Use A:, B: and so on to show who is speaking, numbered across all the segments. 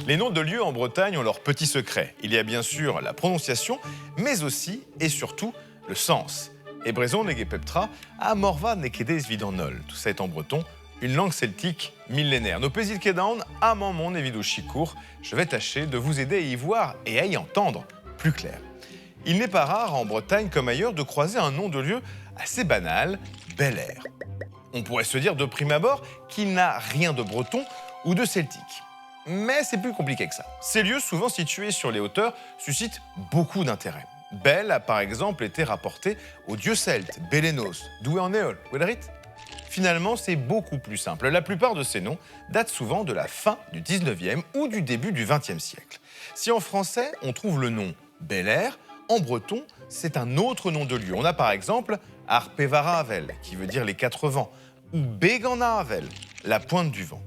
A: Les noms de lieux en Bretagne ont leurs petits secrets. Il y a bien sûr la prononciation, mais aussi et surtout le sens. Et Brezon Negepeptra a morva nekedes vidanol. Tout ça est en breton, une langue celtique millénaire. Nos pésil kedaon à mon évidou chicourt. Je vais tâcher de vous aider à y voir et à y entendre plus clair. Il n'est pas rare en Bretagne comme ailleurs de croiser un nom de lieu assez banal, Bel Air. On pourrait se dire de prime abord qu'il n'a rien de breton ou de celtique. Mais c'est plus compliqué que ça. Ces lieux, souvent situés sur les hauteurs, suscitent beaucoup d'intérêt. Bel a par exemple été rapporté au dieu celte, Bélénos, doué en éole, Finalement, c'est beaucoup plus simple. La plupart de ces noms datent souvent de la fin du 19e ou du début du 20e siècle. Si en français, on trouve le nom Bel Air, en breton, c'est un autre nom de lieu. On a par exemple Arpevara-Havel, qui veut dire les quatre vents, ou Begana-Havel, la pointe du vent.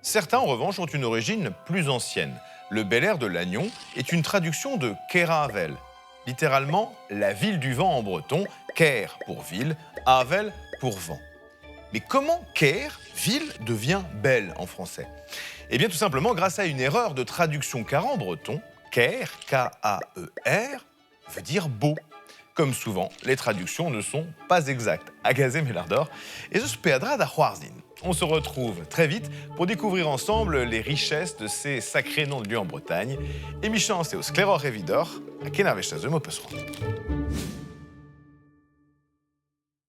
A: Certains, en revanche, ont une origine plus ancienne. Le Bel Air de Lannion est une traduction de Kera-Havel, littéralement la ville du vent en breton, Ker pour ville, Havel pour vent. Mais comment Ker, ville, devient belle en français? Eh bien tout simplement grâce à une erreur de traduction, car en breton, Ker, K-A-E-R, veut dire beau. Comme souvent, les traductions ne sont pas exactes. Agazé Mélardor et je péadra d'Ahuarzin. On se retrouve très vite pour découvrir ensemble les richesses de ces sacrés noms de lieux en Bretagne. Et mi chance et au scléror évidor, à Kenarvechazem au Pesseron.